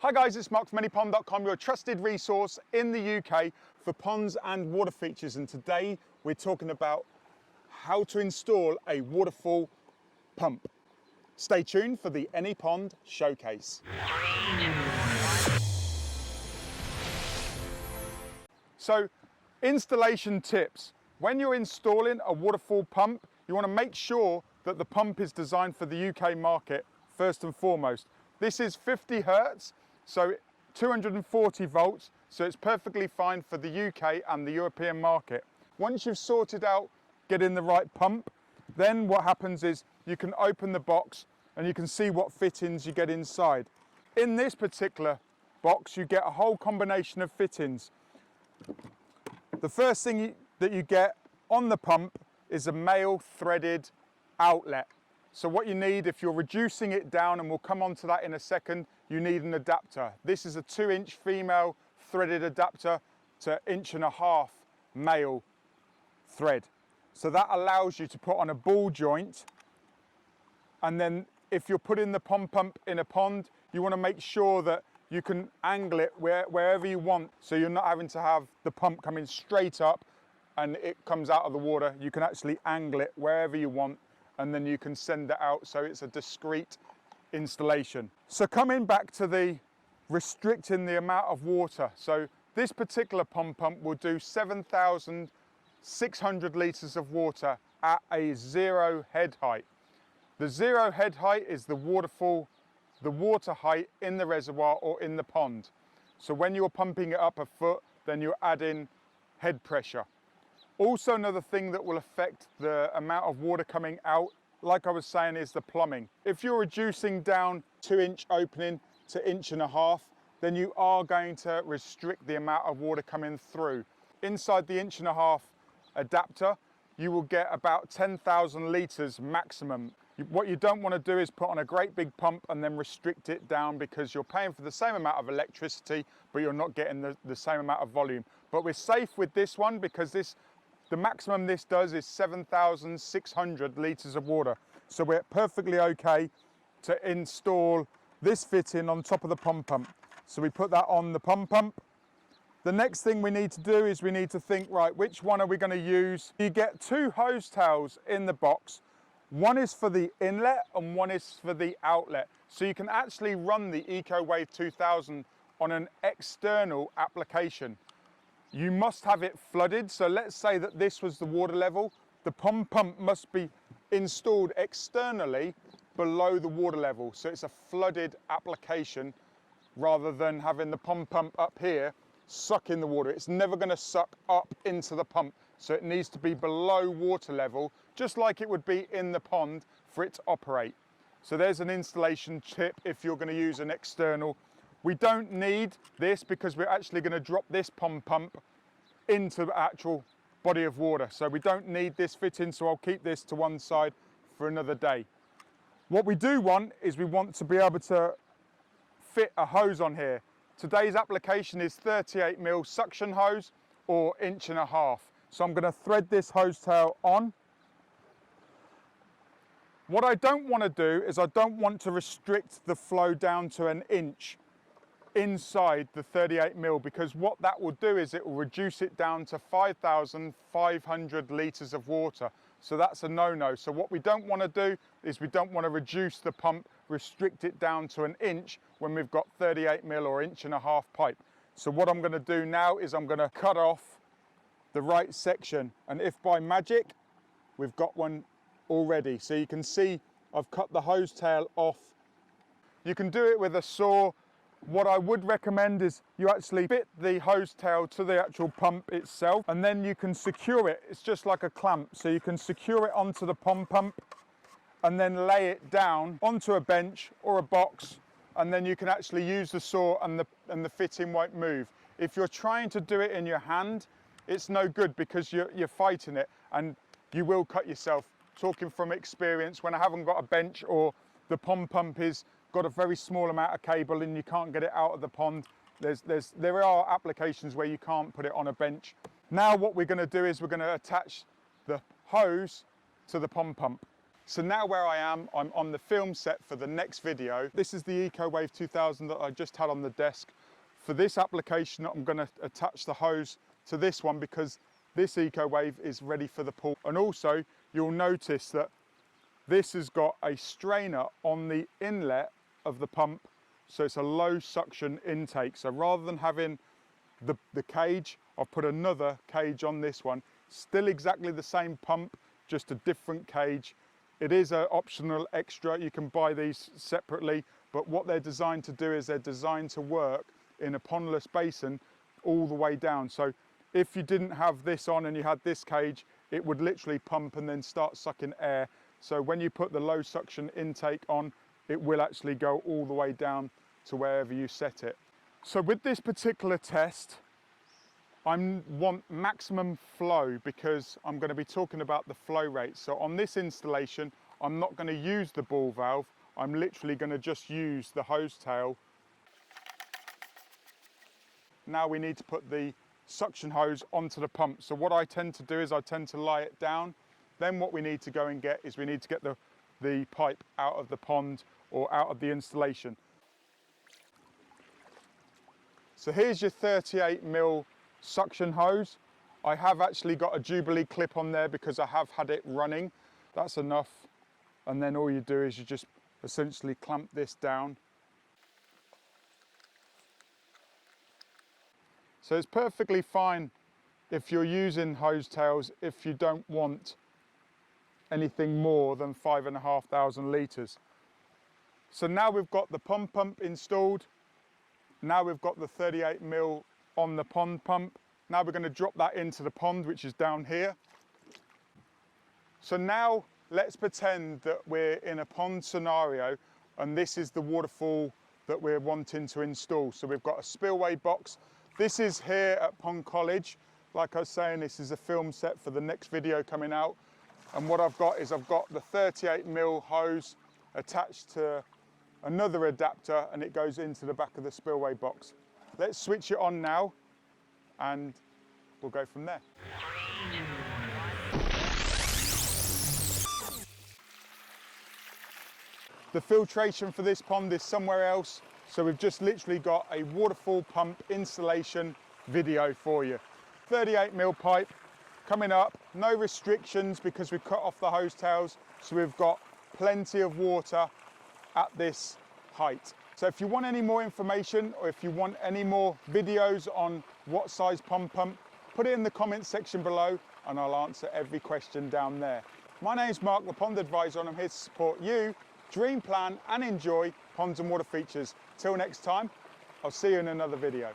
Hi guys, it's Mark from POND.college, your trusted resource in the UK for ponds and water features. And today we're talking about how to install a waterfall pump. Stay tuned for the POND showcase. So, installation tips. When you're installing a waterfall pump, you want to make sure that the pump is designed for the UK market first and foremost. This is 50 hertz. So 240 volts, so it's perfectly fine for the UK and the European market. Once you've sorted out getting the right pump, then what happens is you can open the box and you can see what fittings you get inside. In this particular box, you get a whole combination of fittings. The first thing that you get on the pump is a male threaded outlet. So what you need, if you're reducing it down, and we'll come on to that in a second, you need an adapter. This is a 2-inch female threaded adapter to 1.5-inch male thread. So that allows you to put on a ball joint, and then if you're putting the pump in a pond, you want to make sure that you can angle it wherever you want, so you're not having to have the pump coming straight up and it comes out of the water. You can actually angle it wherever you want, and then you can send it out, so it's a discrete installation. So coming back to the restricting the amount of water. So this particular pump will do 7,600 litres of water at a 0 head height. The 0 head height is the water height in the reservoir or in the pond. So when you're pumping it up a foot, then you're adding head pressure. Also, another thing that will affect the amount of water coming out, like I was saying, is the plumbing. If you're reducing down 2-inch opening to 1.5 inch, then you are going to restrict the amount of water coming through. Inside the 1.5 inch adapter, you will get about 10,000 litres maximum. What you don't want to do is put on a great big pump and then restrict it down, because you're paying for the same amount of electricity, but you're not getting the same amount of volume. But we're safe with this one, because the maximum this does is 7,600 litres of water. So we're perfectly okay to install this fitting on top of the pump. So we put that on the pump. The next thing we need to do is we need to think, right, which one are we going to use? You get 2 hose tails in the box. One is for the inlet and one is for the outlet. So you can actually run the EcoWave 2000 on an external application. You must have it flooded. So let's say that this was the water level. The pump must be installed externally below the water level. So it's a flooded application rather than having the pump up here sucking the water. It's never going to suck up into the pump. So it needs to be below water level, just like it would be in the pond for it to operate. So there's an installation tip if you're going to use an external. We don't need this because we're actually going to drop this pump into the actual body of water. So we don't need this fitting, so I'll keep this to one side for another day. What we do want is we want to be able to fit a hose on here. Today's application is 38mm suction hose or 1.5 inch. So I'm going to thread this hose tail on. What I don't want to do is I don't want to restrict the flow down to 1 inch inside the 38mm, because what that will do is it will reduce it down to 5,500 litres of water. So that's a no-no. So what we don't want to do is we don't want to reduce the pump, restrict it down to 1 inch when we've got 38mm or 1.5 inch pipe. So what I'm going to do now is I'm going to cut off the right section, and if by magic we've got one already. So you can see I've cut the hose tail off. You can do it with a saw. What I would recommend is you actually fit the hose tail to the actual pump itself, and then you can secure it. It's just like a clamp. So you can secure it onto the pump and then lay it down onto a bench or a box, and then you can actually use the saw and the fitting won't move. If you're trying to do it in your hand, it's no good, because you're fighting it and you will cut yourself. Talking from experience, when I haven't got a bench or the pump is got a very small amount of cable and you can't get it out of the pond, there are applications where you can't put it on a bench. Now what we're going to do is we're going to attach the hose to the pump. So now where I am, I'm on the film set for the next video. This is the EcoWave 2000 that I just had on the desk. For this application, I'm going to attach the hose to this one because this EcoWave is ready for the pool. And also, you'll notice that this has got a strainer on the inlet of the pump, so it's a low suction intake. So rather than having the cage, I've put another cage on this one. Still exactly the same pump, just a different cage. It is an optional extra. You can buy these separately, but what they're designed to do is they're designed to work in a pondless basin all the way down. So if you didn't have this on and you had this cage, it would literally pump and then start sucking air. So when you put the low suction intake on, it will actually go all the way down to wherever you set it. So with this particular test, I want maximum flow because I'm going to be talking about the flow rate. So on this installation, I'm not going to use the ball valve. I'm literally going to just use the hose tail. Now we need to put the suction hose onto the pump. So what I tend to do is I tend to lie it down. Then what we need to go and get is we need to get the pipe out of the pond or out of the installation. So here's your 38mm suction hose. I have actually got a Jubilee clip on there because I have had it running. That's enough. And then all you do is you just essentially clamp this down. So it's perfectly fine if you're using hose tails if you don't want anything more than 5,500 litres. So now we've got the POND pump installed. Now we've got the 38mm on the POND pump. Now we're going to drop that into the pond, which is down here. So now let's pretend that we're in a pond scenario and this is the waterfall that we're wanting to install. So we've got a spillway box. This is here at POND.college. Like I was saying, this is a film set for the next video coming out. And what I've got is I've got the 38mm hose attached to another adapter and it goes into the back of the spillway box. Let's switch it on now and we'll go from there. The filtration for this pond is somewhere else, so we've just literally got a waterfall pump installation video for you. 38mm pipe coming up, no restrictions because we've cut off the hose tails, so we've got plenty of water at this height. So if you want any more information or if you want any more videos on what size pond pump, put it in the comments section below and I'll answer every question down there. My name's Mark, the Pond Advisor, and I'm here to support you, dream, plan and enjoy ponds and water features. Till next time, I'll see you in another video.